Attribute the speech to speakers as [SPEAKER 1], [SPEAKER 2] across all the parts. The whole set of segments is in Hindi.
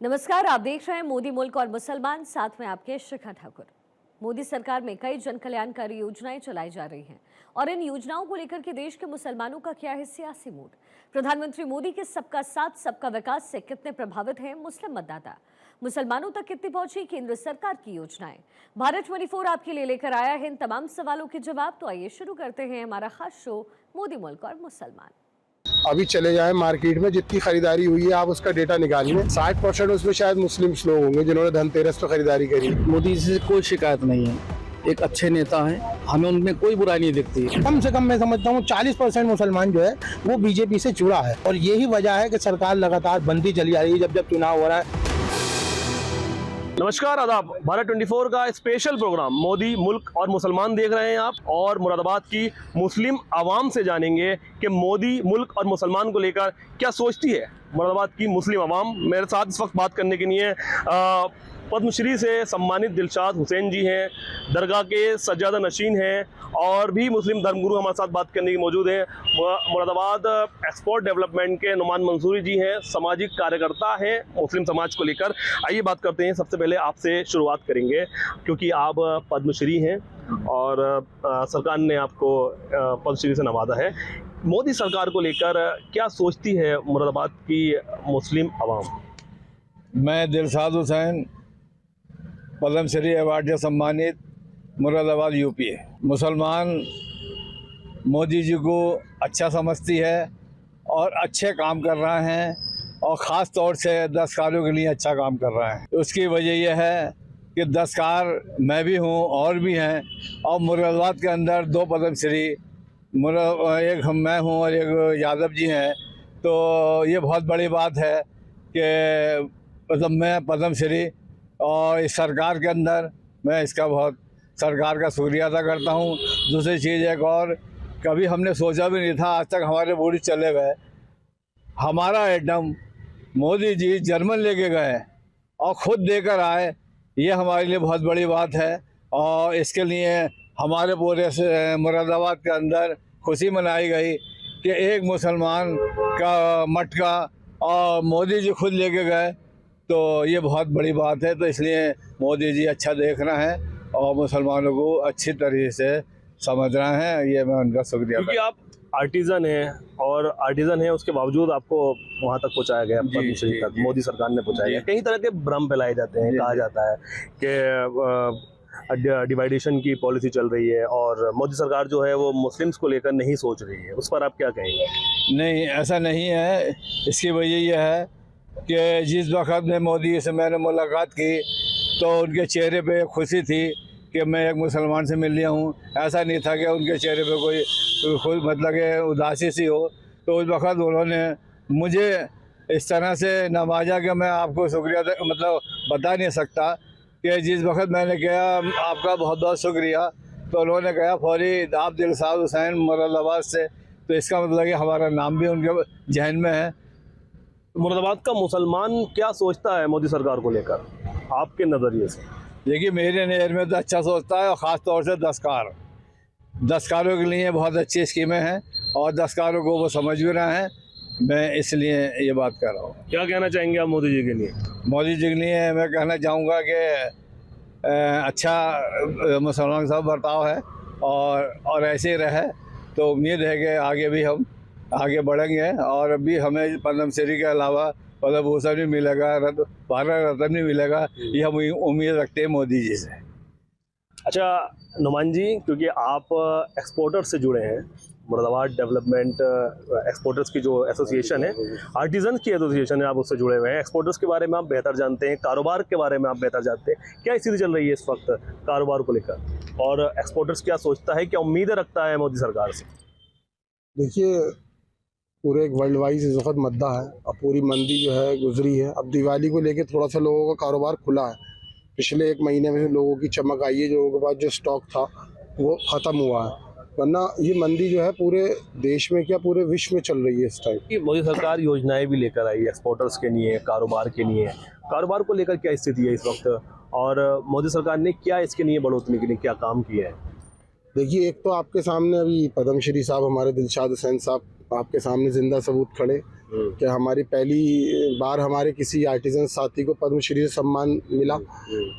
[SPEAKER 1] नमस्कार, आप देख रहे हैं मोदी मुल्क और मुसलमान, साथ में आपके शिखा ठाकुर। मोदी सरकार में कई जन कल्याणकारी योजनाएं चलाई जा रही हैं और इन योजनाओं को लेकर के देश के मुसलमानों का क्या है सियासी मूड। प्रधानमंत्री मोदी के सबका साथ सबका विकास से कितने प्रभावित हैं मुस्लिम मतदाता, मुसलमानों तक कितनी पहुंची केंद्र सरकार की योजनाएं। भारत 24 आपके लिए लेकर आया है इन तमाम सवालों के जवाब। तो आइए शुरू करते हैं हमारा खास शो मोदी मुल्क और मुसलमान।
[SPEAKER 2] अभी चले जाएं मार्केट में, जितनी खरीदारी हुई है आप उसका डेटा निकालिए, 60% उसमें शायद मुस्लिम लोग होंगे जिन्होंने धनतेरस पे खरीदारी करी।
[SPEAKER 3] मोदी जी से कोई शिकायत नहीं है, एक अच्छे नेता हैं, हमें उनमें कोई बुराई नहीं दिखती।
[SPEAKER 4] कम से कम मैं समझता हूँ 40% मुसलमान जो है वो बीजेपी से जुड़ा है और यही वजह है कि सरकार लगातार बनती चली आ रही है जब चुनाव हो रहा है।
[SPEAKER 5] नमस्कार, आदाब। भारत 24 का स्पेशल प्रोग्राम मोदी मुल्क और मुसलमान देख रहे हैं आप, और मुरादाबाद की मुस्लिम आवाम से जानेंगे कि मोदी मुल्क और मुसलमान को लेकर क्या सोचती है मुरादाबाद की मुस्लिम आवाम। मेरे साथ इस वक्त बात करने के लिए पद्मश्री से सम्मानित दिलशाद हुसैन जी हैं, दरगाह के सज्जादा नशीन हैं, और भी मुस्लिम धर्मगुरु हमारे साथ बात करने की मौजूद हैं। मुरादाबाद एक्सपोर्ट डेवलपमेंट के नुमान मंसूरी जी हैं, सामाजिक कार्यकर्ता हैं मुस्लिम समाज को लेकर। आइए बात करते हैं। सबसे पहले आपसे शुरुआत करेंगे क्योंकि आप पद्मश्री हैं और सरकार ने आपको पद्मश्री से नवाजा है। मोदी सरकार को लेकर क्या सोचती है मुरादाबाद की मुस्लिम आवाम?
[SPEAKER 3] मैं दिलशाद हुसैन, पद्मश्री अवार्ड से सम्मानित, मुरादाबाद यूपी। मुसलमान मोदी जी को अच्छा समझती है और अच्छे काम कर रहे हैं, और ख़ास तौर से दस्तकारों के लिए अच्छा काम कर रहे हैं। उसकी वजह यह है कि दस्तकार मैं भी हूँ और भी हैं, और मुरादाबाद के अंदर 2 पद्मश्री, एक मैं हूँ और एक यादव जी हैं। तो ये बहुत बड़ी बात है कि मतलब मैं पद्मश्री, और इस सरकार के अंदर मैं इसका बहुत सरकार का शुक्रिया अदा करता हूँ। दूसरी चीज़ एक और, कभी हमने सोचा भी नहीं था, आज तक हमारे बूढ़ी चले गए, हमारा एटम मोदी जी जर्मन लेके गए और ख़ुद देकर आए। ये हमारे लिए बहुत बड़ी बात है, और इसके लिए हमारे पूरे मुरादाबाद के अंदर खुशी मनाई गई कि एक मुसलमान का मटका और मोदी जी खुद लेके गए। तो ये बहुत बड़ी बात है। तो इसलिए मोदी जी अच्छा देखना है और मुसलमानों को अच्छी तरीके से समझना है, ये मैं उनका शुक्रिया।
[SPEAKER 5] क्योंकि आप आर्टिजन हैं, और आर्टिजन हैं उसके बावजूद आपको वहाँ तक पहुँचाया गया, पद्मश्री तक मोदी सरकार ने पहुँचाया गया। कई तरह के भ्रम फैलाए जाते हैं, कहा जाता है कि डिवाइडेशन की पॉलिसी चल रही है और मोदी सरकार जो है वो मुस्लिम्स को लेकर नहीं सोच रही है। उस पर आप क्या कहेंगे?
[SPEAKER 3] नहीं, ऐसा नहीं है। इसकी वजह यह है कि जिस वक्त में मोदी से मैंने मुलाकात की तो उनके चेहरे पे खुशी थी कि मैं एक मुसलमान से मिल लिया हूँ। ऐसा नहीं था कि उनके चेहरे पे कोई मतलब कि उदासी सी हो। तो उस वक्त उन्होंने मुझे इस तरह से नवाजा कि मैं आपको शुक्रिया मतलब बता नहीं सकता कि जिस वक्त मैंने कहा आपका बहुत बहुत शुक्रिया, तो उन्होंने कहा फौरी आप दिलशाद हुसैन मुरादाबाद से, तो इसका मतलब कि हमारा नाम भी उनके जहन में है।
[SPEAKER 5] मुरादाबाद का मुसलमान क्या सोचता है मोदी सरकार को लेकर आपके नज़रिए से?
[SPEAKER 3] देखिए, मेरे नज़र में तो अच्छा सोचता है, और ख़ास तौर से दस्तकारों के लिए बहुत अच्छी स्कीमें हैं और दस्तकारों को वो समझ भी रहे हैं। मैं इसलिए ये बात कर रहा हूँ।
[SPEAKER 5] क्या कहना चाहेंगे आप मोदी जी के लिए?
[SPEAKER 3] मोदी जी के लिए मैं कहना चाहूँगा कि अच्छा मुसलमान सब बर्ताव है और ऐसे ही रहे। तो उम्मीद है कि आगे भी हम आगे बढ़ेंगे, और अभी हमें पद्मश्री के अलावा पद्म भूषण भी मिलेगा, भारत रत्न भी मिलेगा, ये हम उम्मीद रखते हैं मोदी जी से।
[SPEAKER 5] अच्छा नुमान जी, क्योंकि आप एक्सपोर्टर्स से जुड़े हैं, मुरादाबाद डेवलपमेंट एक्सपोर्टर्स की जो एसोसिएशन है, आर्टिजन की एसोसिएशन है, आप उससे जुड़े हुए हैं। एक्सपोर्टर्स के बारे में आप बेहतर जानते हैं, कारोबार के बारे में आप बेहतर जानते हैं। क्या स्थिति चल रही है इस वक्त कारोबार को लेकर, और एक्सपोर्टर्स क्या सोचता है, क्या उम्मीदें रखता है मोदी सरकार से?
[SPEAKER 2] देखिए, पूरे एक वर्ल्ड वाइड इस वक्त मद्दा है। अब पूरी मंदी जो है गुजरी है। अब दिवाली को लेके थोड़ा सा लोगों का कारोबार खुला है। पिछले 1 महीने में लोगों की चमक आई है, जो लोगों के पास जो स्टॉक था वो ख़त्म हुआ है। वरना ये मंदी जो है पूरे देश में क्या पूरे विश्व में चल रही है इस टाइम।
[SPEAKER 5] मोदी सरकार योजनाएं भी लेकर आई है एक्सपोर्टर्स के लिए, कारोबार के लिए। कारोबार को लेकर क्या स्थिति है इस वक्त, और मोदी सरकार ने क्या इसके लिए बढ़ोतरी के लिए क्या काम किया है?
[SPEAKER 2] देखिए, एक तो आपके सामने अभी पद्मश्री साहब हमारे दिलशाद हुसैन साहब आपके सामने जिंदा सबूत खड़े कि हमारी पहली बार हमारे किसी आर्टिजन साथी को पद्मश्री से सम्मान मिला,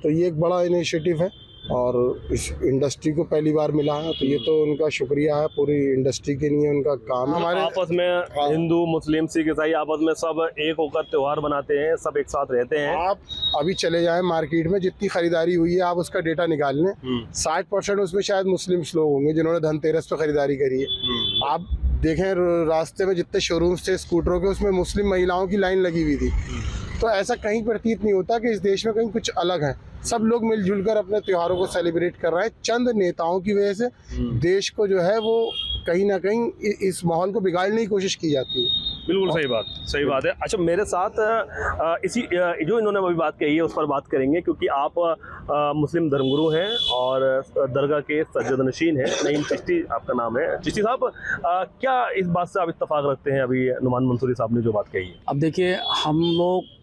[SPEAKER 2] तो ये एक बड़ा इनिशिएटिव है और इस इंडस्ट्री को पहली बार मिला है, तो ये तो उनका शुक्रिया है पूरी इंडस्ट्री के लिए, उनका काम है।
[SPEAKER 5] हमारे आपस में हिंदू मुस्लिम सिख ईसाई आपस में सब एक होकर त्योहार बनाते हैं, सब एक साथ रहते हैं।
[SPEAKER 2] आप अभी चले जाएं मार्केट में, जितनी खरीदारी हुई है आप उसका डेटा निकाल लें, 60% उसमें शायद मुस्लिम्स लोग होंगे जिन्होंने धनतेरस पे खरीदारी करी है। आप देखें रास्ते में जितने शोरूम्स थे स्कूटरों के, उसमें मुस्लिम महिलाओं की लाइन लगी हुई थी। तो ऐसा कहीं प्रतीत नहीं होता कि इस देश में कहीं कुछ अलग है। सब लोग मिलजुल कर अपने त्योहारों को सेलिब्रेट कर रहे हैं। चंद नेताओं की वजह से देश को जो है वो कहीं ना कहीं इस माहौल को बिगाड़ने की कोशिश की जाती है।
[SPEAKER 5] बिल्कुल सही बात है। अच्छा, मेरे साथ इसी जो इन्होंने अभी बात कही है उस पर बात करेंगे, क्योंकि आप मुस्लिम धर्मगुरु हैं और दरगाह के सज्जदनशीन हैं। नईम चिश्ती आपका नाम है। चिश्ती साहब, क्या इस बात से आप इत्तेफाक रखते हैं अभी नुमान मंसूरी साहब ने जो बात कही है?
[SPEAKER 6] अब देखिए, हम लोग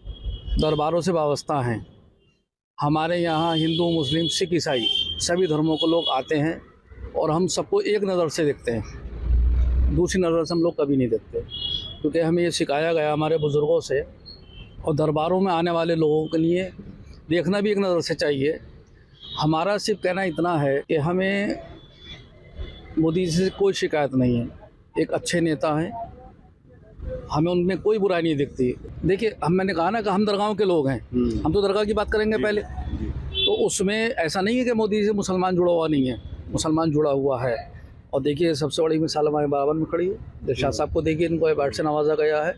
[SPEAKER 6] दरबारों से वाबस्ता हैं। हमारे यहाँ हिंदू मुस्लिम सिख ईसाई सभी धर्मों के लोग आते हैं और हम सबको एक नज़र से देखते हैं, दूसरी नज़र से हम लोग कभी नहीं देखते, क्योंकि हमें ये सिखाया गया हमारे बुज़ुर्गों से। और दरबारों में आने वाले लोगों के लिए देखना भी एक नज़र से चाहिए। हमारा सिर्फ कहना इतना है कि हमें मोदी जी से कोई शिकायत नहीं है, एक अच्छे नेता हैं, हमें उनमें कोई बुराई नहीं दिखती। देखिए, मैंने कहा ना कि हम दरगाहों के लोग हैं, हम तो दरगाह की बात करेंगे पहले। तो उसमें ऐसा नहीं है कि मोदी से मुसलमान जुड़ा हुआ नहीं है, मुसलमान जुड़ा हुआ है। और देखिए, सबसे बड़ी मिसाल हमारे बराबर में खड़ी है, दिलशाद साहब को देखिए, इनको अवार्ड से नवाजा गया है।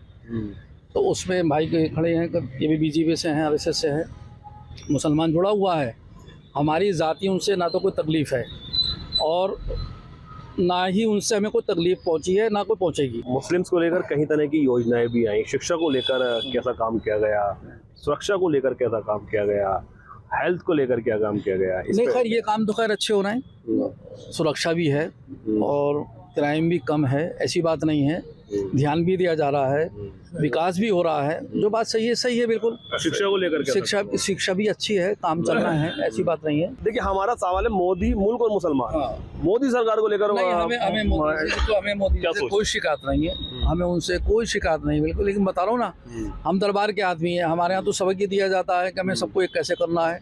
[SPEAKER 6] तो उसमें भाई के खड़े हैं, ये भी बीजेपी से हैं, आरएसएस से हैं, मुसलमान जुड़ा हुआ है। हमारी ज़ाती उनसे ना तो कोई तकलीफ़ है और ना ही उनसे हमें कोई तकलीफ पहुंची है, ना कोई पहुंचेगी।
[SPEAKER 5] मुस्लिम्स को लेकर कई तरह की योजनाएं भी आई। शिक्षा को लेकर कैसा काम किया गया, सुरक्षा को लेकर कैसा काम किया गया, हेल्थ को लेकर क्या काम किया गया?
[SPEAKER 6] नहीं, खैर ये काम तो खैर अच्छे हो रहे हैं, सुरक्षा भी है और क्राइम भी कम है, ऐसी बात नहीं है। ध्यान भी दिया जा रहा है, विकास भी हो रहा है, जो बात सही है बिल्कुल।
[SPEAKER 5] शिक्षा को लेकर
[SPEAKER 6] शिक्षा भी अच्छी है, काम चल रहा है, ऐसी बात नहीं है।
[SPEAKER 5] देखिए, हमारा सवाल है मोदी मुल्क और मुसलमान। मोदी सरकार को लेकर
[SPEAKER 6] नहीं, हमें मोदी से कोई शिकायत नहीं है, हमें उनसे कोई शिकायत नहीं बिल्कुल। लेकिन बता रहा हूँ ना, हम दरबार के आदमी हैं, हमारे यहाँ तो सबक ही दिया जाता है कि हमें सबको एक कैसे करना है,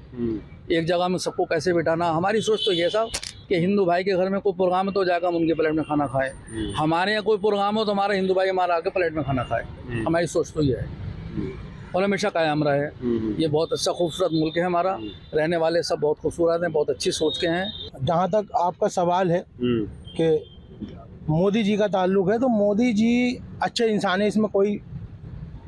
[SPEAKER 6] एक जगह में सबको कैसे बिठाना। हमारी सोच तो ये साहब कि हिंदू भाई के घर में कोई प्रोग्राम हो तो जाकर हम उनके प्लेट में खाना खाएं, हमारे यहाँ कोई प्रोग्राम हो तो हमारा हिंदू भाई हमारा आके प्लेट में खाना खाए। हमारी सोच तो ये है और हमेशा कायम रहे। ये बहुत अच्छा खूबसूरत मुल्क है हमारा, रहने वाले सब बहुत खूबसूरत हैं, बहुत अच्छी सोच के हैं।
[SPEAKER 4] जहाँ तक आपका सवाल है कि मोदी जी का ताल्लुक है, तो मोदी जी अच्छे इंसान है, इसमें कोई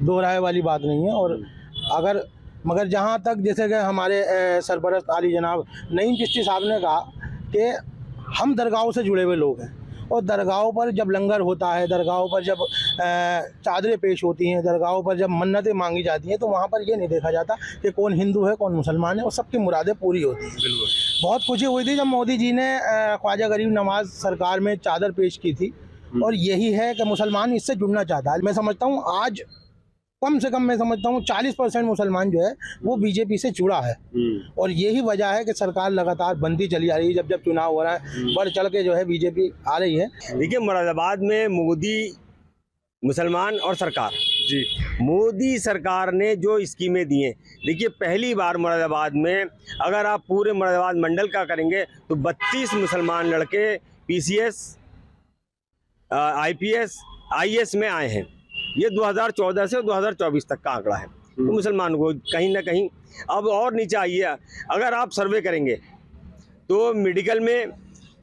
[SPEAKER 4] दो राय वाली बात नहीं है। और मगर जहाँ तक जैसे कि हमारे सरपरस्त आली जनाब नईम चिश्ती साहब ने कहा कि हम दरगाहों से जुड़े हुए लोग हैं और दरगाहों पर जब लंगर होता है, दरगाहों पर जब चादरें पेश होती हैं, दरगाहों पर जब मन्नतें मांगी जाती हैं, तो वहाँ पर ये नहीं देखा जाता कि कौन हिंदू है कौन मुसलमान है, और सबकी मुरादें पूरी होती हैं। बहुत खुशी हुई थी जब मोदी जी ने ख्वाजा गरीब नवाज सरकार में चादर पेश की थी, और यही है कि मुसलमान इससे जुड़ना चाहता है। मैं समझता हूँ आज कम से कम 40% मुसलमान जो है वो बीजेपी से जुड़ा है, और यही वजह है कि सरकार लगातार बनती चली आ रही है। जब चुनाव हो रहा है बढ़ चढ़ के जो है बीजेपी आ रही है।
[SPEAKER 7] देखिए, मुरादाबाद में मोदी मुसलमान और सरकार जी, मोदी सरकार ने जो स्कीमें दी हैं, देखिए पहली बार मुरादाबाद में अगर आप पूरे मुरादाबाद मंडल का करेंगे तो 32 मुसलमान लड़के PCS IPS IAS में आए हैं। ये 2014 से 2024 तक का आंकड़ा है। तो मुसलमान को कहीं ना कहीं अब और नीचे आइए, अगर आप सर्वे करेंगे तो मेडिकल में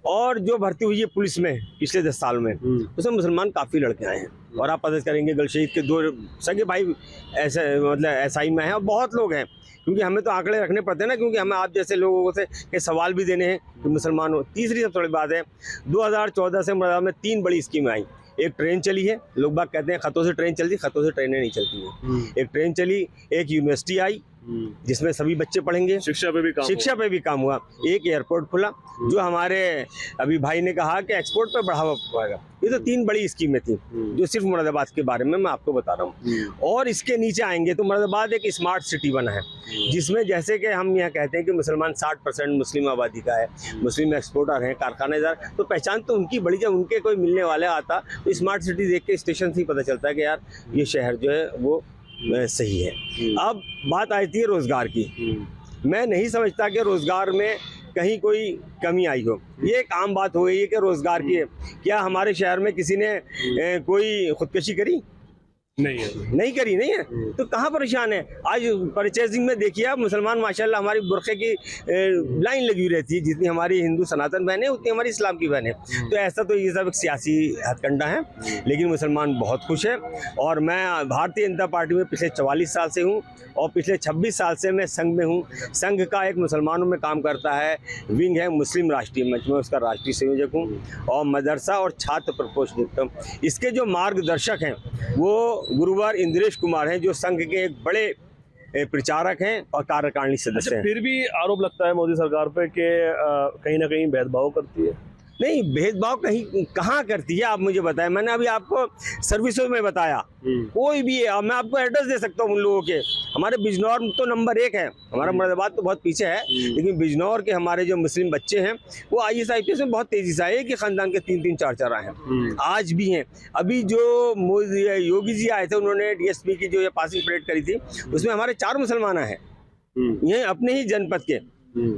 [SPEAKER 7] और जो भर्ती हुई है पुलिस में पिछले 10 साल में, उसमें मुसलमान काफ़ी लड़के आए हैं। और आप पता करेंगे गलशहीद के 2 सगे भाई ऐसे मतलब SI में हैं, और बहुत लोग हैं, क्योंकि हमें तो आंकड़े रखने पड़ते हैं ना, क्योंकि हमें आप जैसे लोगों से के सवाल भी देने हैं कि मुसलमान हो। तीसरी सबसे बड़ी बात है, 2014 से मुरादाबाद में 3 बड़ी स्कीमें आई। एक ट्रेन चली है, लोग बाग कहते हैं खतों से ट्रेन चलती, खतों से ट्रेनें नहीं चलती हैं। एक ट्रेन चली, एक यूनिवर्सिटी आई, जिसमें सभी बच्चे पढ़ेंगे।
[SPEAKER 5] शिक्षा पे भी काम
[SPEAKER 7] शिक्षा पे भी काम हुआ। एक एयरपोर्ट खुला जो हमारे अभी भाई ने कहा कि एक्सपोर्ट पे बढ़ावा पाएगा। ये तो 3 बड़ी स्कीमें थी जो सिर्फ मुरादाबाद के बारे में मैं आपको बता रहा हूँ। और इसके नीचे आएंगे तो मुरादाबाद एक स्मार्ट सिटी बना है, जिसमें जैसे कि हम यहाँ कहते हैं कि मुसलमान 60% मुस्लिम आबादी का है, मुस्लिम एक्सपोर्टर हैं, कारखानेदार, तो पहचान तो उनकी बड़ी। जब उनके कोई मिलने वाले आता तो स्मार्ट सिटी देख के स्टेशन से ही पता चलता है कि यार ये शहर जो है वो सही है। अब बात आती है रोजगार की। मैं नहीं समझता कि रोजगार में कहीं कोई कमी आई हो। ये एक आम बात हो गई है कि रोजगार की है। क्या हमारे शहर में किसी ने कोई खुदकशी करी?
[SPEAKER 5] नहीं है,
[SPEAKER 7] नहीं करी, नहीं है तो कहाँ परेशान है। आज परचेजिंग में देखिए आप, मुसलमान माशाल्लाह हमारी बुरखे की लाइन लगी हुई रहती है। जितनी हमारी हिंदू सनातन बहनें उतनी हमारी इस्लाम की बहनें। तो ऐसा तो ये सब एक सियासी हथकंडा है, लेकिन मुसलमान बहुत खुश है। और मैं भारतीय जनता पार्टी में पिछले 44 साल से हूँ और पिछले 26 साल से मैं संघ में हूँ। संघ का एक मुसलमानों में काम करता है विंग है मुस्लिम राष्ट्रीय मंच में, उसका राष्ट्रीय संयोजक हूँ और मदरसा और छात्र प्रकोष्ठ देखता हूँ। इसके जो मार्गदर्शक हैं वो गुरुवार इंद्रेश कुमार हैं, जो संघ के एक बड़े प्रचारक हैं और कार्यकारिणी सदस्य हैं।
[SPEAKER 5] फिर भी आरोप लगता है मोदी सरकार पे कि कहीं ना कहीं भेदभाव करती है।
[SPEAKER 7] नहीं, भेदभाव कहीं कहाँ करती है आप मुझे बताएं। मैंने अभी आपको सर्विसों में बताया, कोई भी है, मैं आपको एड्रेस दे सकता हूँ उन लोगों के। हमारे बिजनौर तो नंबर 1 है, हमारा मुरादाबाद तो बहुत पीछे है, लेकिन बिजनौर के हमारे जो मुस्लिम बच्चे हैं वो IAS IPS में बहुत तेजी से आए कि खानदान के 3-3 4-4 आए हैं, आज भी हैं। अभी जो योगी जी आए थे, उन्होंने DSP की जो ये पासिंग परेड करी थी, उसमें हमारे 4 मुसलमान हैं, ये अपने ही जनपद के।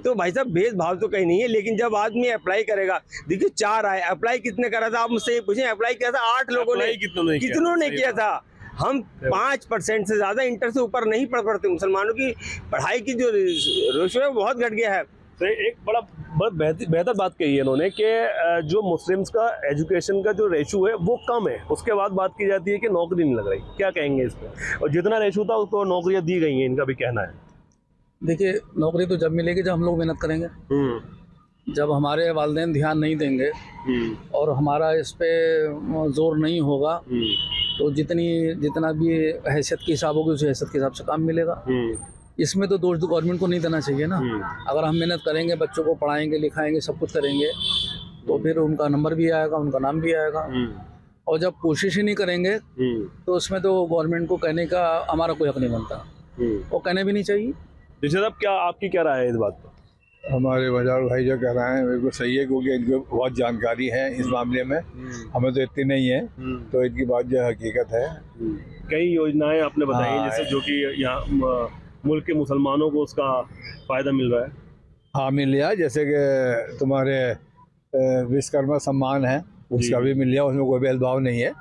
[SPEAKER 7] तो भाई साहब भेदभाव तो कहीं नहीं है, लेकिन जब आदमी अप्लाई करेगा, देखिए 4 आए, अप्लाई कितने करा था आप मुझसे ये पूछें। अप्लाई किया था 8 लोगों ने, कितनों ने किया था। हम 5% से ज्यादा इंटर से ऊपर नहीं पढ़ पड़ते। मुसलमानों की पढ़ाई की जो रेशो है बहुत घट गया है।
[SPEAKER 5] तो एक बहुत बेहतर बात कही है इन्होंने कि जो मुस्लिम्स का एजुकेशन का जो रेशो है वो कम है, उसके बाद बात की जाती है कि नौकरी नहीं लग रही। क्या कहेंगे इस पर? और जितना रेशो था उसको नौकरियां दी गई हैं, इनका भी कहना है।
[SPEAKER 6] देखिए, नौकरी तो जब मिलेगी जब हम लोग मेहनत करेंगे। जब हमारे वालिदैन ध्यान नहीं देंगे और हमारा इस पे जोर नहीं होगा तो जितना भी हैसियत के हिसाब होगी उस हैसियत के हिसाब से काम मिलेगा। इसमें तो दोष गवर्नमेंट को नहीं देना चाहिए ना। अगर हम मेहनत करेंगे, बच्चों को पढ़ाएंगे लिखाएंगे, सब कुछ करेंगे, तो फिर उनका नंबर भी आएगा, उनका नाम भी आएगा। और जब कोशिश ही नहीं करेंगे तो उसमें तो गवर्नमेंट को कहने का हमारा कोई हक नहीं बनता, वो कहने भी नहीं चाहिए।
[SPEAKER 5] ऋषभ साहब, आपकी क्या राय है इस बात पर?
[SPEAKER 3] हमारे बाजार भाई जो कह रहे हैं बिल्कुल सही है, क्योंकि इनको बहुत जानकारी है इस मामले में, हमें तो इतनी नहीं है, तो इनकी बात जो हकीकत है।
[SPEAKER 5] कई योजनाएं आपने बताई हैं, जैसे जो कि यहाँ मुल्क के मुसलमानों को उसका फायदा मिल रहा है।
[SPEAKER 3] हाँ, मिल लिया। जैसे कि तुम्हारे विश्वकर्मा सम्मान है, उसका भी मिल लिया, उसमें कोई भेदभाव नहीं है।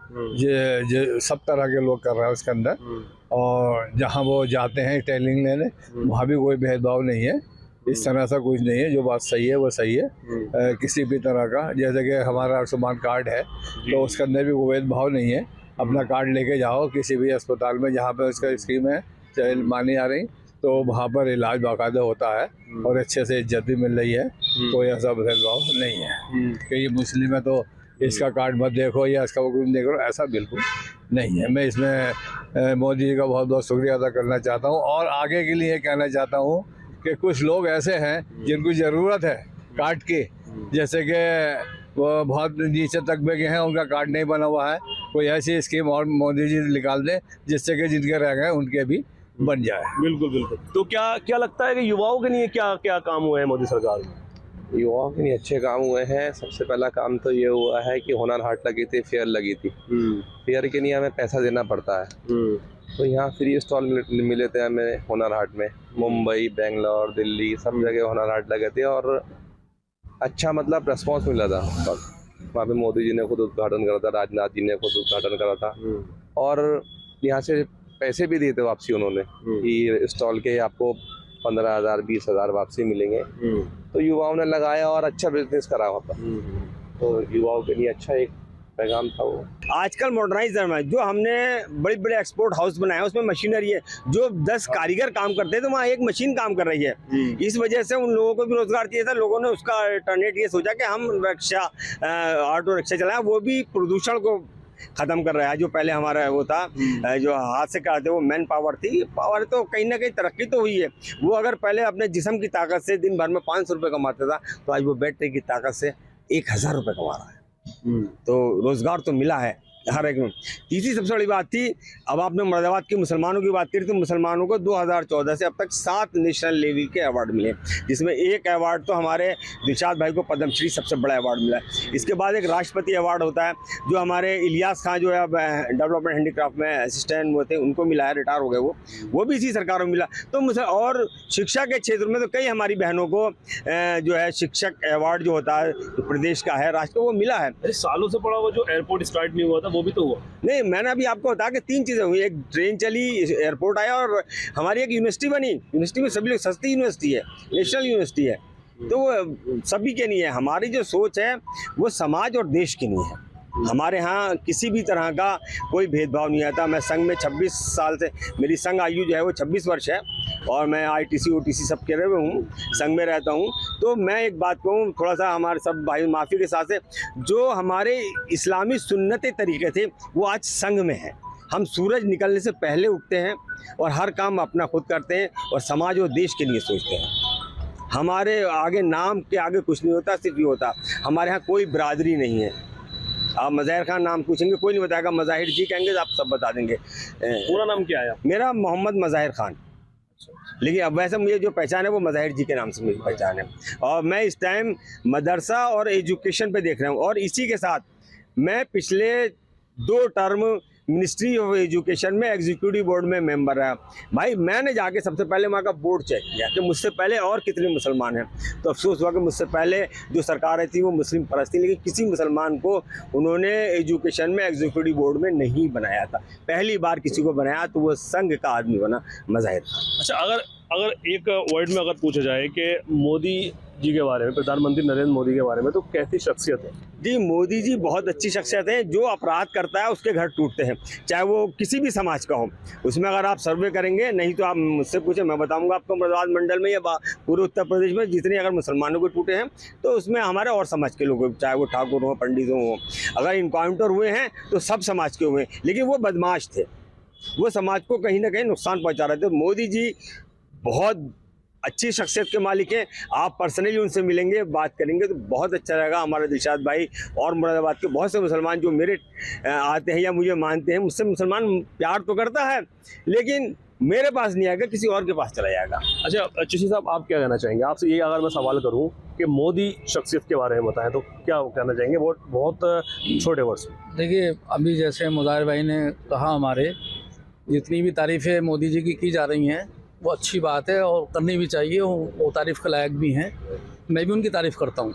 [SPEAKER 3] जो सब तरह के लोग कर रहे हैं उसके अंदर, और जहाँ वो जाते हैं ट्रेनिंग लेने वहाँ भी कोई भेदभाव नहीं है। इस तरह से कुछ नहीं है, जो बात सही है वो सही है। किसी भी तरह का, जैसे कि हमारा आयुष्मान कार्ड है तो उसके अंदर भी कोई भेदभाव नहीं है। अपना कार्ड लेके जाओ किसी भी अस्पताल में जहाँ पे उसका स्कीम है चाहे मानी आ रही, तो वहाँ पर इलाज बाकायदा होता है और अच्छे से इज्जत भी मिल रही है। तो ऐसा भेदभाव नहीं है कि ये मुस्लिम है तो इसका कार्ड मत देखो या इसका हुक्म देखो, ऐसा बिल्कुल नहीं है। मैं इसमें मोदी जी का बहुत बहुत शुक्रिया अदा करना चाहता हूँ और आगे के लिए कहना चाहता हूँ कि कुछ लोग ऐसे हैं जिनको ज़रूरत है कार्ड की, जैसे कि वो बहुत नीचे तबके के हैं, उनका कार्ड नहीं बना हुआ है, कोई ऐसी स्कीम और मोदी जी निकाल दें जिससे कि जिनके रह गए उनके भी बन जाए।
[SPEAKER 5] बिल्कुल बिल्कुल। तो क्या लगता है कि युवाओं के लिए क्या क्या काम हुए हैं मोदी सरकार में?
[SPEAKER 8] युवाओं के लिए अच्छे काम हुए हैं। सबसे पहला काम तो ये हुआ है कि हुनर हाट लगी थी, फेयर लगी थी। फेयर के लिए हमें पैसा देना पड़ता है, तो यहाँ फ्री स्टॉल मिले थे हमें हुनर हाट में। मुंबई, बेंगलोर, दिल्ली सब जगह हुनर हाट लगे थे और अच्छा मतलब रिस्पॉन्स मिला था। वहाँ पे मोदी जी ने खुद उद्घाटन करा था, राजनाथ जी ने खुद उद्घाटन करा था और यहाँ से पैसे भी दिए थे वापसी उन्होंने कि स्टॉल के आपको 15,000 20,000 वापसी मिलेंगे। तो युवाओं ने लगाया और अच्छा बिजनेस करा वहाँ पर, तो युवाओं के लिए अच्छा एक पैगाम था वो।
[SPEAKER 7] आजकल मॉडर्नाइज है, जो हमने बड़े बड़े एक्सपोर्ट हाउस बनाए उसमें मशीनरी है, जो 10 कारीगर काम करते हैं तो वहाँ एक मशीन काम कर रही है। इस वजह से उन लोगों को भी रोजगार चाहिए था। लोगों ने उसका अल्टरनेट ये सोचा कि हम रिक्शा, ऑटो रिक्शा चलाएं, वो भी प्रदूषण को ख़त्म कर रहा है। जो पहले हमारा वो था जो हाथ से करते वो मैन पावर थी, पावर तो कहीं ना कहीं तरक्की तो हुई है। वो अगर पहले अपने जिस्म की ताकत से दिन भर में 500 रुपये कमाता था, तो आज वो बैटरी की ताकत से 1000 रुपये कमा रहा है। तो रोज़गार तो मिला है हर एक में। तीसरी सबसे बड़ी बात थी, अब आपने मुरादाबाद के मुसलमानों की बात करी, तो मुसलमानों को 2014 से अब तक 7 नेशनल लेवल के अवार्ड मिले, जिसमें एक अवार्ड तो हमारे दिलशाद भाई को पद्मश्री सबसे बड़ा अवार्ड मिला है। इसके बाद एक राष्ट्रपति अवार्ड होता है, जो हमारे इलियास खान जो है अब डेवलपमेंट हैंडीक्राफ्ट में असिस्टेंट वो थे, उनको मिला है, रिटायर हो गए वो भी इसी सरकार में मिला। तो मुझे और शिक्षा के क्षेत्र में तो कई हमारी बहनों को जो है शिक्षक अवार्ड जो होता है प्रदेश का है, राष्ट्र को, वो मिला है।
[SPEAKER 5] सालों से पड़ा हुआ जो एयरपोर्ट स्टार्ट नहीं हुआ था वो भी तो हुआ।
[SPEAKER 7] नहीं, मैंने अभी आपको बताया कि 3 चीज़ें हुई। एक ट्रेन चली, एयरपोर्ट आया, और हमारी एक यूनिवर्सिटी बनी। यूनिवर्सिटी में सभी लोग, सस्ती यूनिवर्सिटी है, नेशनल यूनिवर्सिटी है, तो वो सभी के लिए है। हमारी जो सोच है वो समाज और देश के लिए है। हमारे यहाँ किसी भी तरह का कोई भेदभाव नहीं आता। मैं संघ में 26 साल से, मेरी संघ आयु जो है वो 26 वर्ष है, और मैं ITC OTC सब के रहे हूँ, संघ में रहता हूँ। तो मैं एक बात कहूँ, थोड़ा सा हमारे सब भाई माफ़ी के साथ से, जो हमारे इस्लामी सुन्नती तरीके थे वो आज संघ में है। हम सूरज निकलने से पहले उठते हैं और हर काम अपना खुद करते हैं, और समाज और देश के लिए सोचते हैं। हमारे आगे नाम के आगे कुछ नहीं होता, सिर्फ ये होता, हमारे यहाँ कोई बिरादरी नहीं है। आप मज़ाहिर खान नाम पूछेंगे, कोई नहीं बताएगा। मज़ाहिर जी कहेंगे तो आप सब बता देंगे।
[SPEAKER 5] पूरा नाम क्या है?
[SPEAKER 7] मेरा मोहम्मद मज़ाहिर खान, लेकिन अब वैसे मुझे जो पहचान है वो मज़ाहिर जी के नाम से मेरी पहचान है। और मैं इस टाइम मदरसा और एजुकेशन पे देख रहा हूँ, और इसी के साथ मैं पिछले 2 टर्म मिनिस्ट्री ऑफ एजुकेशन में एग्जीक्यूटिव बोर्ड में मेंबर रहा। भाई मैंने जाके सबसे पहले वहाँ का बोर्ड चेक किया कि मुझसे पहले और कितने मुसलमान हैं। तो अफसोस हुआ कि मुझसे पहले जो सरकारें थी वो मुस्लिम परस्त थी, लेकिन किसी मुसलमान को उन्होंने एजुकेशन में एग्जीक्यूटिव बोर्ड में नहीं बनाया था। पहली बार किसी को बनाया तो वो संघ का आदमी बना, मज़ाहिर।
[SPEAKER 5] अच्छा, अगर एक वर्ड में अगर पूछा जाए कि मोदी जी के बारे में, प्रधानमंत्री नरेंद्र मोदी के बारे में, तो कैसी शख्सियत है?
[SPEAKER 7] जी, मोदी जी बहुत अच्छी शख्सियत है। जो अपराध करता है उसके घर टूटते हैं, चाहे वो किसी भी समाज का हो। उसमें अगर आप सर्वे करेंगे, नहीं तो आप मुझसे पूछे, मैं बताऊंगा आपको, मुरादाबाद मंडल में या पूरे उत्तर प्रदेश में जितने अगर मुसलमानों के टूटे हैं, तो उसमें हमारे और समाज के लोग, चाहे वो ठाकुर हो, पंडित हो। अगर इनकाउंटर हुए हैं तो सब समाज के हुए, लेकिन वो बदमाश थे, वो समाज को कहीं ना कहीं नुकसान पहुँचा रहे थे। मोदी जी बहुत अच्छी शख्सियत के मालिक हैं। आप पर्सनली उनसे मिलेंगे, बात करेंगे तो बहुत अच्छा रहेगा। हमारे दिलशाद भाई और मुरादाबाद के बहुत से मुसलमान जो मेरे आते हैं या मुझे मानते हैं, मुझसे मुसलमान प्यार तो करता है, लेकिन मेरे पास नहीं आएगा, किसी और के पास चला जाएगा।
[SPEAKER 5] अच्छा चिश्ती साहब, आप क्या कहना चाहेंगे? आपसे ये अगर मैं सवाल करूँ कि मोदी शख्सियत के बारे में बताएं, तो क्या कहना चाहेंगे? बहुत छोटे वर्ड्स।
[SPEAKER 6] देखिए, अभी जैसे मुज़ाहिर भाई ने कहा, हमारे जितनी भी तारीफ़ें मोदी जी की जा रही हैं वो अच्छी बात है और करनी भी चाहिए, वो तारीफ़ के लायक भी हैं। मैं भी उनकी तारीफ़ करता हूँ।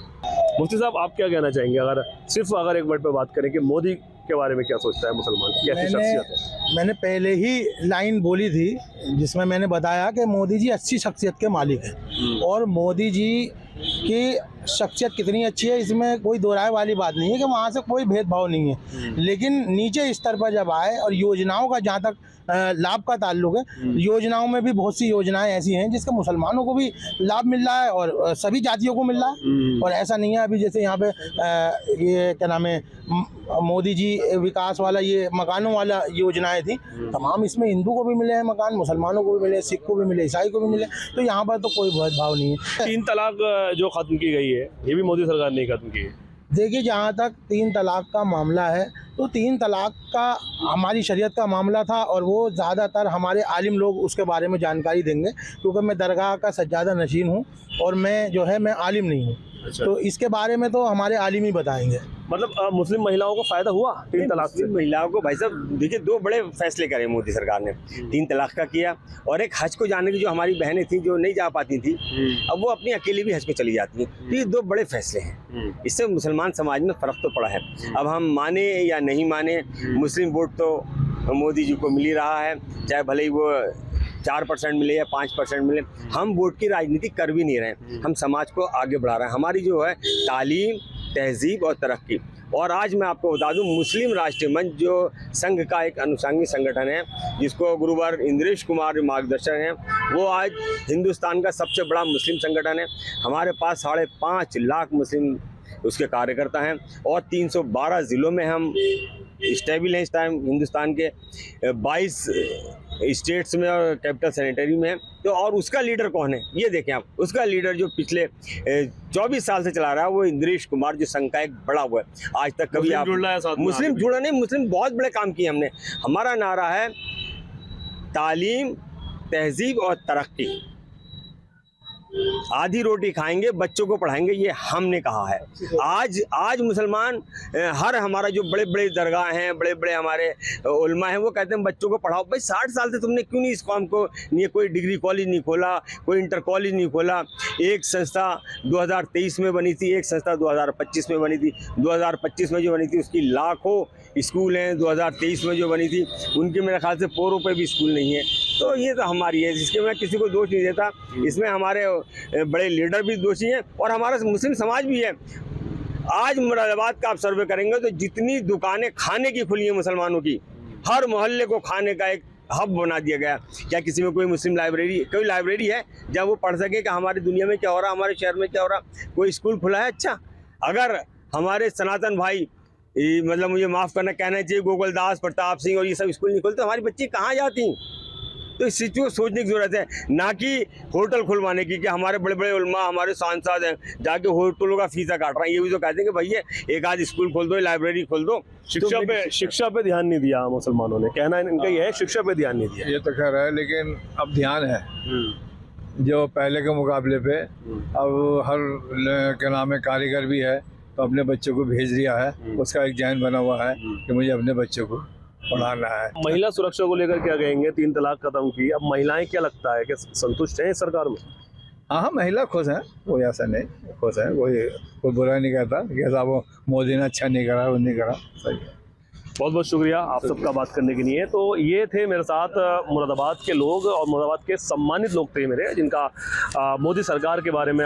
[SPEAKER 5] मुफ्ती साहब, आप क्या कहना चाहेंगे? अगर एक वर्ड पे बात करें कि मोदी के बारे में क्या सोचता है मुसलमान, कैसी शख्सियत है?
[SPEAKER 4] मैंने पहले ही लाइन बोली थी जिसमें मैंने बताया कि मोदी जी अच्छी शख्सियत के मालिक हैं, और मोदी जी की शख्सियत कितनी अच्छी है इसमें कोई दो राय वाली बात नहीं है कि वहाँ से कोई भेदभाव नहीं है। लेकिन नीचे स्तर पर जब आए और योजनाओं का जहाँ तक लाभ का ताल्लुक है, योजनाओं में भी बहुत सी योजनाएं ऐसी हैं जिसका मुसलमानों को भी लाभ मिल रहा है और सभी जातियों को मिल रहा है। और ऐसा नहीं है अभी जैसे यहाँ पे ये क्या नाम है, मोदी जी विकास वाला ये मकानों वाला योजनाएं थी, तमाम इसमें हिंदू को भी मिले हैं मकान, मुसलमानों को भी मिले, सिख को भी मिले, ईसाई को भी मिले। तो यहाँ पर तो कोई भेदभाव नहीं है।
[SPEAKER 5] 3 तलाक जो खत्म की गई है, ये भी मोदी सरकार ने खत्म की है।
[SPEAKER 4] देखिए, जहाँ तक 3 तलाक का मामला है, तो 3 तलाक का हमारी शरीयत का मामला था, और वो ज़्यादातर हमारे आलिम लोग उसके बारे में जानकारी देंगे, क्योंकि मैं दरगाह का सज्जादा नशीन हूँ और मैं जो है मैं आलिम नहीं हूँ।
[SPEAKER 5] अच्छा।
[SPEAKER 4] तो इसके बारे में तो हमारे आलिम ही बताएंगे।
[SPEAKER 5] मतलब मुस्लिम महिलाओं को फ़ायदा हुआ 3 तलाक से?
[SPEAKER 7] महिलाओं को भाई साहब देखिए, 2 बड़े फैसले करे मोदी सरकार ने। 3 तलाक का किया, और एक हज को जाने की जो हमारी बहनें थी जो नहीं जा पाती थी, अब वो अपनी अकेली भी हज को चली जाती हैं। तो ये 2 बड़े फैसले हैं, इससे मुसलमान समाज में फ़र्क तो पड़ा है। अब हम माने या नहीं माने, मुस्लिम वोट तो मोदी जी को मिल ही रहा है, चाहे भले ही वो 4% मिले या 5% मिले। हम वोट की राजनीति कर भी नहीं रहे, हम समाज को आगे बढ़ा रहे हैं। हमारी जो है तालीम, तहजीब और तरक्की। और आज मैं आपको बता दूं, मुस्लिम राष्ट्रीय मंच जो संघ का एक अनुषंगी संगठन है, जिसको गुरुवर इंद्रेश कुमार मार्गदर्शन है, वो आज हिंदुस्तान का सबसे बड़ा मुस्लिम संगठन है। हमारे पास 5.5 लाख मुस्लिम उसके कार्यकर्ता हैं, और 312 ज़िलों में हम स्टेबल हैं इस टाइम हिंदुस्तान के 22 स्टेट्स में और कैपिटल सैनिटरी में है। तो और उसका लीडर कौन है ये देखें आप, उसका लीडर जो पिछले 24 साल से चला रहा है वो इंद्रेश कुमार, जो संघ का एक बड़ा हुआ है। आज तक कभी आप मुस्लिम जुड़ा नहीं, मुस्लिम बहुत बड़े काम किए हमने। हमारा नारा है तालीम, तहजीब और तरक्की। आधी रोटी खाएंगे, बच्चों को पढ़ाएंगे, ये हमने कहा है। आज मुसलमान हर हमारा जो बड़े बड़े दरगाह हैं, बड़े बड़े हमारे उलमा हैं, वो कहते हैं बच्चों को पढ़ाओ। भाई 60 साल से तुमने क्यों नहीं इस कौम को नहीं कोई डिग्री कॉलेज नहीं खोला, कोई इंटर कॉलेज नहीं खोला। एक संस्था 2023 में बनी थी, एक संस्था 2025 में बनी थी। 2025 में जो बनी थी उसकी लाखों स्कूल हैं, 2023 में जो बनी थी उनके मेरे ख्याल से पोरों पे भी स्कूल नहीं है। तो ये तो हमारी है, जिसके मैं किसी को दोष नहीं देता। इसमें हमारे बड़े लीडर भी दोषी हैं और हमारा मुस्लिम समाज भी है। आज मुरादाबाद का आप सर्वे करेंगे तो जितनी दुकानें खाने की खुली हैं मुसलमानों की, हर मोहल्ले को खाने का एक हब बना दिया गया। क्या किसी में कोई मुस्लिम लाइब्रेरी, कोई लाइब्रेरी है जहाँ वो पढ़ सके कि हमारी दुनिया में क्या हो रहा, हमारे शहर में क्या हो रहा? कोई स्कूल खुला है? अच्छा, अगर हमारे सनातन भाई मतलब मुझे माफ़ करना कहना चाहिए गोकुलदास, प्रताप सिंह और ये सब स्कूल नहीं खोलते तो हमारी बच्ची कहाँ जाती? तो इस चीज़ को सोचने की ज़रूरत है, ना कि होटल खुलवाने की। कि हमारे बड़े बड़े उलमा, हमारे सांसद हैं जाके होटलों का फीसा काट रहे हैं। ये भी तो कहते हैं कि भैया एक आध स्कूल खोल दो, लाइब्रेरी खोल दो।
[SPEAKER 5] शिक्षा पे ध्यान नहीं दिया मुसलमानों ने, कहना इनका ये है, शिक्षा पे ध्यान नहीं दिया।
[SPEAKER 3] ये तो खैर है, लेकिन अब ध्यान है जो पहले के मुकाबले पे। अब हर क्या नाम है कारीगर भी है तो अपने बच्चों को भेज दिया है, उसका एक जहन बना हुआ है कि मुझे अपने बच्चों को पढ़ाना है।
[SPEAKER 5] महिला सुरक्षा को लेकर क्या कहेंगे? 3 तलाक खत्म की, अब महिलाएं क्या लगता है कि संतुष्ट हैं इस सरकार में?
[SPEAKER 3] हाँ, महिला खुश हैं, कोई ऐसा नहीं, खुश हैं, कोई बुरा नहीं कहता कि ऐसा वो मोदी ने अच्छा नहीं करा, वो नहीं करा, सही है।
[SPEAKER 5] बहुत बहुत शुक्रिया आप सबका बात करने के लिए। तो ये थे मेरे साथ मुरादाबाद के लोग और मुरादाबाद के सम्मानित लोग थे मेरे, जिनका मोदी सरकार के बारे में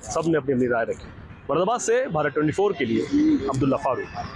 [SPEAKER 5] सबने अपनी राय रखी। मुरादाबाद से भारत 24 के लिए अब्दुल्ला फारूक।